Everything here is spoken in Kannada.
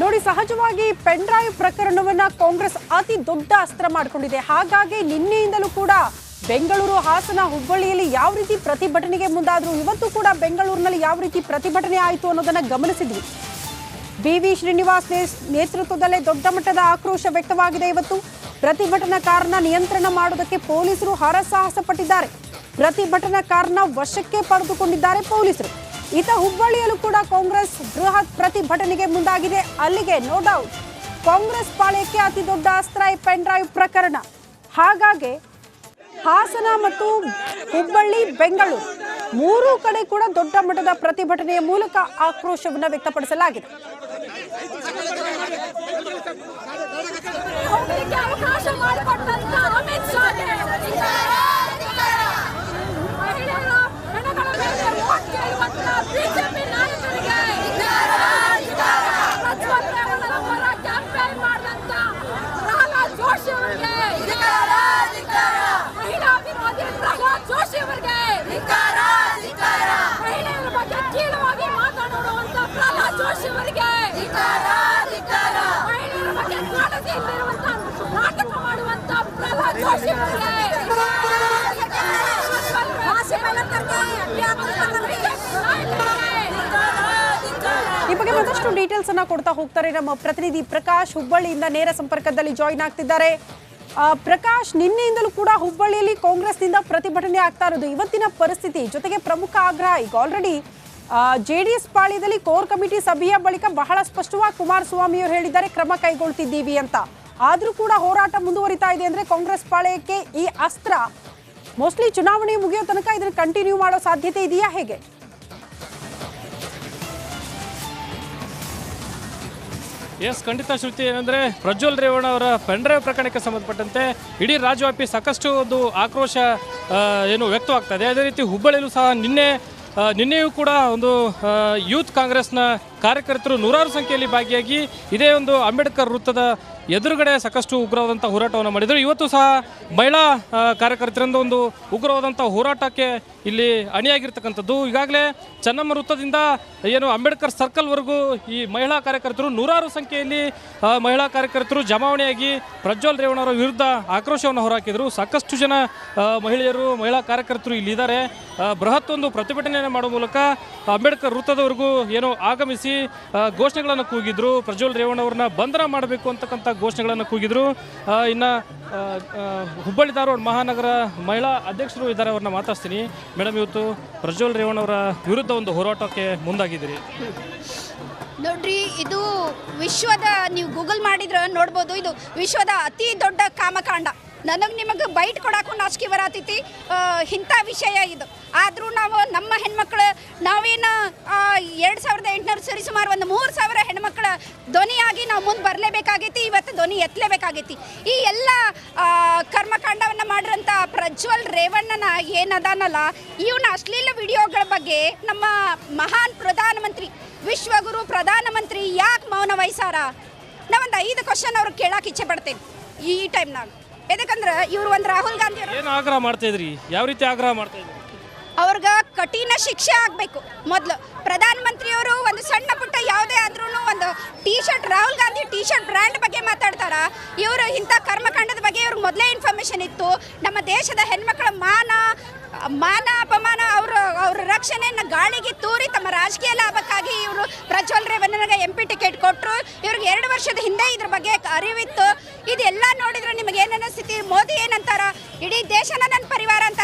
ನೋಡಿ, ಸಹಜವಾಗಿ ಪೆನ್ ಡ್ರೈವ್ ಪ್ರಕರಣವನ್ನ ಕಾಂಗ್ರೆಸ್ ಅತಿ ದೊಡ್ಡ ಅಸ್ತ್ರ ಮಾಡಿಕೊಂಡಿದೆ. ಹಾಗಾಗಿ ನಿನ್ನೆಯಿಂದಲೂ ಕೂಡ ಬೆಂಗಳೂರು, ಹಾಸನ, ಹುಬ್ಬಳ್ಳಿಯಲ್ಲಿ ಯಾವ ರೀತಿ ಪ್ರತಿಭಟನೆಗೆ ಮುಂದಾದ್ರು, ಇವತ್ತು ಕೂಡ ಬೆಂಗಳೂರಿನಲ್ಲಿ ಯಾವ ರೀತಿ ಪ್ರತಿಭಟನೆ ಆಯಿತು ಅನ್ನೋದನ್ನ ಗಮನಿಸಿದ್ವಿ. ಬಿ.ವಿ. ಶ್ರೀನಿವಾಸ್ ನೇತೃತ್ವದಲ್ಲೇ ದೊಡ್ಡ ಮಟ್ಟದ ಆಕ್ರೋಶ ವ್ಯಕ್ತವಾಗಿದೆ. ಇವತ್ತು ಪ್ರತಿಭಟನಾಕಾರನ ನಿಯಂತ್ರಣ ಮಾಡೋದಕ್ಕೆ ಪೊಲೀಸರು ಹರಸಾಹಸ ಪಟ್ಟಿದ್ದಾರೆ. ಪ್ರತಿಭಟನಾಕಾರನ ವಶಕ್ಕೆ ಪಡೆದುಕೊಂಡಿದ್ದಾರೆ ಪೊಲೀಸರು. ಈತ ಹುಬ್ಬಳ್ಳಿಯಲ್ಲೂ ಕೂಡ ಕಾಂಗ್ರೆಸ್ ಬೃಹತ್ ಪ್ರತಿಭಟನೆಗೆ ಮುಂದಾಗಿದೆ. ಅಲ್ಲಿಗೆ ನೋ ಡೌಟ್ ಕಾಂಗ್ರೆಸ್ ಪಾಳ್ಯಕ್ಕೆ ಅತಿ ದೊಡ್ಡ ಅಸ್ತ್ರ ಪೆನ್ ಡ್ರೈವ್ ಪ್ರಕರಣ. ಹಾಗಾಗಿ ಹಾಸನ ಮತ್ತು ಹುಬ್ಬಳ್ಳಿ, ಬೆಂಗಳೂರು ಮೂರೂ ಕಡೆ ಕೂಡ ದೊಡ್ಡ ಮಟ್ಟದ ಪ್ರತಿಭಟನೆಯ ಮೂಲಕ ಆಕ್ರೋಶವನ್ನು ವ್ಯಕ್ತಪಡಿಸಲಾಗಿದೆ. ಈ ಬಗ್ಗೆ ಮತ್ತಷ್ಟು ಡೀಟೇಲ್ಸ್ ಅನ್ನ ಕೊಡ್ತಾ ಹೋಗ್ತಾರೆ ನಮ್ಮ ಪ್ರತಿನಿಧಿ ಪ್ರಕಾಶ್. ಹುಬ್ಬಳ್ಳಿಯಿಂದ ನೇರ ಸಂಪರ್ಕದಲ್ಲಿ ಜಾಯಿನ್ ಆಗ್ತಿದ್ದಾರೆ. ಪ್ರಕಾಶ್, ನಿನ್ನೆಯಿಂದಲೂ ಕೂಡ ಹುಬ್ಬಳ್ಳಿಯಲ್ಲಿ ಕಾಂಗ್ರೆಸ್ನಿಂದ ಪ್ರತಿಭಟನೆ ಆಗ್ತಾ ಇರೋದು. ಇವತ್ತಿನ ಪರಿಸ್ಥಿತಿ ಜೊತೆಗೆ ಪ್ರಮುಖ ಆಗ್ರಹ, ಈಗ ಆಲ್ರೆಡಿ ಜೆಡಿಎಸ್ ಪಾಳ್ಯದಲ್ಲಿ ಕೋರ್ ಕಮಿಟಿ ಸಭೆಯ ಬಳಿಕ ಬಹಳ ಸ್ಪಷ್ಟವಾಗಿ ಕುಮಾರಸ್ವಾಮಿ ಅವರು ಹೇಳಿದ್ದಾರೆ ಕ್ರಮ ಕೈಗೊಳ್ತಿದ್ದೀವಿ ಅಂತ. ಆದ್ರೂ ಕೂಡ ಹೋರಾಟ ಮುಂದುವರಿತಾ ಇದೆ ಅಂದ್ರೆ ಕಾಂಗ್ರೆಸ್ ಪಾಳ್ಯಕ್ಕೆ ಈ ಅಸ್ತ್ರ ಮೋಸ್ಟ್ಲಿ ಚುನಾವಣೆ ಮುಗಿಯೋ ತನಕ ಇದನ್ನು ಕಂಟಿನ್ಯೂ ಮಾಡೋ ಸಾಧ್ಯತೆ ಇದೆಯಾ, ಹೇಗೆ? ಎಸ್, ಖಂಡಿತ ಶ್ರುತಿ. ಏನಂದರೆ ಪ್ರಜ್ವಲ್ ರೇವಣ್ಣ ಅವರ ಪೆನ್ ಡ್ರೈವ್ ಪ್ರಕರಣಕ್ಕೆ ಸಂಬಂಧಪಟ್ಟಂತೆ ಇಡೀ ರಾಜ್ಯವ್ಯಾಪಿ ಸಾಕಷ್ಟು ಒಂದು ಆಕ್ರೋಶ ವ್ಯಕ್ತವಾಗ್ತಾ ಇದೆ. ಅದೇ ರೀತಿ ಹುಬ್ಬಳ್ಳಿಯಲ್ಲೂ ಸಹ ನಿನ್ನೆಯೂ ಕೂಡ ಒಂದು ಯೂತ್ ಕಾಂಗ್ರೆಸ್ನ ಕಾರ್ಯಕರ್ತರು ನೂರಾರು ಸಂಖ್ಯೆಯಲ್ಲಿ ಭಾಗಿಯಾಗಿ ಇದೇ ಒಂದು ಅಂಬೇಡ್ಕರ್ ವೃತ್ತದ ಎದುರುಗಡೆ ಸಾಕಷ್ಟು ಉಗ್ರವಾದಂಥ ಹೋರಾಟವನ್ನು ಮಾಡಿದರು. ಇವತ್ತು ಸಹ ಮಹಿಳಾ ಕಾರ್ಯಕರ್ತರಿಂದ ಒಂದು ಉಗ್ರವಾದಂಥ ಹೋರಾಟಕ್ಕೆ ಇಲ್ಲಿ ಅಣಿಯಾಗಿರ್ತಕ್ಕಂಥದ್ದು. ಈಗಾಗಲೇ ಚೆನ್ನಮ್ಮ ವೃತ್ತದಿಂದ ಅಂಬೇಡ್ಕರ್ ಸರ್ಕಲ್ವರೆಗೂ ಈ ಮಹಿಳಾ ಕಾರ್ಯಕರ್ತರು ನೂರಾರು ಸಂಖ್ಯೆಯಲ್ಲಿ ಮಹಿಳಾ ಕಾರ್ಯಕರ್ತರು ಜಮಾವಣೆಯಾಗಿ ಪ್ರಜ್ವಲ್ ರೇವಣ್ಣ ಅವರ ವಿರುದ್ಧ ಆಕ್ರೋಶವನ್ನು ಹೊರಹಾಕಿದರು. ಸಾಕಷ್ಟು ಜನ ಮಹಿಳೆಯರು, ಮಹಿಳಾ ಕಾರ್ಯಕರ್ತರು ಇಲ್ಲಿದ್ದಾರೆ. ಬೃಹತ್ ಒಂದು ಪ್ರತಿಭಟನೆಯನ್ನು ಮಾಡುವ ಮೂಲಕ ಅಂಬೇಡ್ಕರ್ ವೃತ್ತದವರೆಗೂ ಆಗಮಿಸಿ ಘೋಷಣೆಗಳನ್ನು ಕೂಗಿದ್ರು. ಪ್ರಜ್ವಲ್ ರೇವಣ್ಣ ಅವ್ರನ್ನ ಬಂಧನ ಮಾಡಬೇಕು ಅಂತಕ್ಕಂಥ ಘೋಷಣೆಗಳನ್ನು ಕೂಗಿದ್ರು. ಇನ್ನು ಹುಬ್ಬಳ್ಳಿ ಧಾರವಾಡ ಮಹಾನಗರ ಮಹಿಳಾ ಅಧ್ಯಕ್ಷರು ಇದ್ದಾರೆ, ಅವ್ರನ್ನ ಮಾತಾಡ್ತೀನಿ. ಮೇಡಮ್, ಇವತ್ತು ಪ್ರಜ್ವಲ್ ರೇವಣ್ಣ ಅವರ ವಿರುದ್ಧ ಒಂದು ಹೋರಾಟಕ್ಕೆ ಮುಂದಾಗಿದ್ದೀರಿ. ನೋಡ್ರಿ, ಇದು ವಿಶ್ವದ, ನೀವು ಗೂಗಲ್ ಮಾಡಿದ್ರೆ ನೋಡ್ಬೋದು, ಇದು ವಿಶ್ವದ ಅತಿ ದೊಡ್ಡ ಕಾಮಕಾಂಡ. ನಿಮಗೆ ಬೈಟ್ ಕೊಡಕ್ಕೂ ನಾಚಿಕೆ ಬರತೈತಿ, ಇಂಥ ವಿಷಯ ಇದು. ಆದರೂ ನಾವು ನಮ್ಮ ಹೆಣ್ಮಕ್ಳು ನಾವೇನು 2800 ಸರಿ ಸುಮಾರು ಒಂದು 3000 ಹೆಣ್ಮಕ್ಳ ಧ್ವನಿಯಾಗಿ ನಾವು ಮುಂದೆ ಬರಲೇಬೇಕಾಗೈತಿ. ಇವತ್ತು ಧ್ವನಿ ಎತ್ತಲೇಬೇಕಾಗೈತಿ. ಈ ಎಲ್ಲ ಕರ್ಮಕಾಂಡವನ್ನು ಮಾಡಿರೋಂಥ ಪ್ರಜ್ವಲ್ ರೇವಣ್ಣನ ಏನದಾನಲ್ಲ, ಇವನ ಅಶ್ಲೀಲ ವಿಡಿಯೋಗಳ ಬಗ್ಗೆ ನಮ್ಮ ಮಹಾನ್ ಪ್ರಧಾನಮಂತ್ರಿ, ವಿಶ್ವಗುರು ಪ್ರಧಾನಮಂತ್ರಿ ಯಾಕೆ ಮೌನ ವಹಿಸಾರ? ನಾವೊಂದು 5 ಕ್ವಶನ್ ಅವ್ರಿಗೆ ಕೇಳಕ್ಕೆ ಇಚ್ಛೆ ಪಡ್ತೇನೆ ಈ ಟೈಮ್ನಾಗ. ಯಾಕಂದ್ರೆ ಇವರು ಒಂದು ರಾಹುಲ್ ಗಾಂಧಿ ಏನು ಆಗ್ರಹ ಮಾಡ್ತಾ ಇದ್ರಿ? ಯಾವ ರೀತಿ ಆಗ್ರಹ ಮಾಡ್ತಾ ಇದ್ರಿ? ಅವ್ರಿಗೆ ಕಠಿಣ ಶಿಕ್ಷೆ ಆಗಬೇಕು. ಮೊದಲು ಪ್ರಧಾನಮಂತ್ರಿಯವರು ಒಂದು ಸಣ್ಣ ಪುಟ್ಟ ಯಾವುದೇ ಆದ್ರೂ ಒಂದು T shirt, Rahul Gandhi T shirt brand ಬಗ್ಗೆ ಮಾತಾಡ್ತಾರ. ಇವರು ಇಂಥ ಕರ್ಮಕಾಂಡದ ಬಗ್ಗೆ ಇವ್ರಿಗೆ ಮೊದಲೇ ಇನ್ಫಾರ್ಮೇಷನ್ ಇತ್ತು. ನಮ್ಮ ದೇಶದ ಹೆಣ್ಮಕ್ಳ ಮಾನ ಅಪಮಾನ, ಅವ್ರ ರಕ್ಷಣೆಯನ್ನು ಗಾಳಿಗೆ ತೂರಿ ತಮ್ಮ ರಾಜಕೀಯ ಲಾಭಕ್ಕಾಗಿ ಇವರು ಪ್ರಜ್ವಲ್ ರೇವಣ್ಣನಿಗೆ MP ಟಿಕೆಟ್ ಕೊಟ್ಟರು. ಇವ್ರಿಗೆ 2 ವರ್ಷದ ಹಿಂದೆ ಇದ್ರ ಬಗ್ಗೆ ಅರಿವಿತ್ತು. ಇದೆಲ್ಲ ನೋಡಿದ್ರೆ ನಿಮಗೆ ಏನು ಅನಿಸ್ತಿತಿ? ಮೋದಿ ಏನಂತಾರ, ಇಡೀ ದೇಶನ ನನ್ನ ಪರಿವಾರ ಅಂತ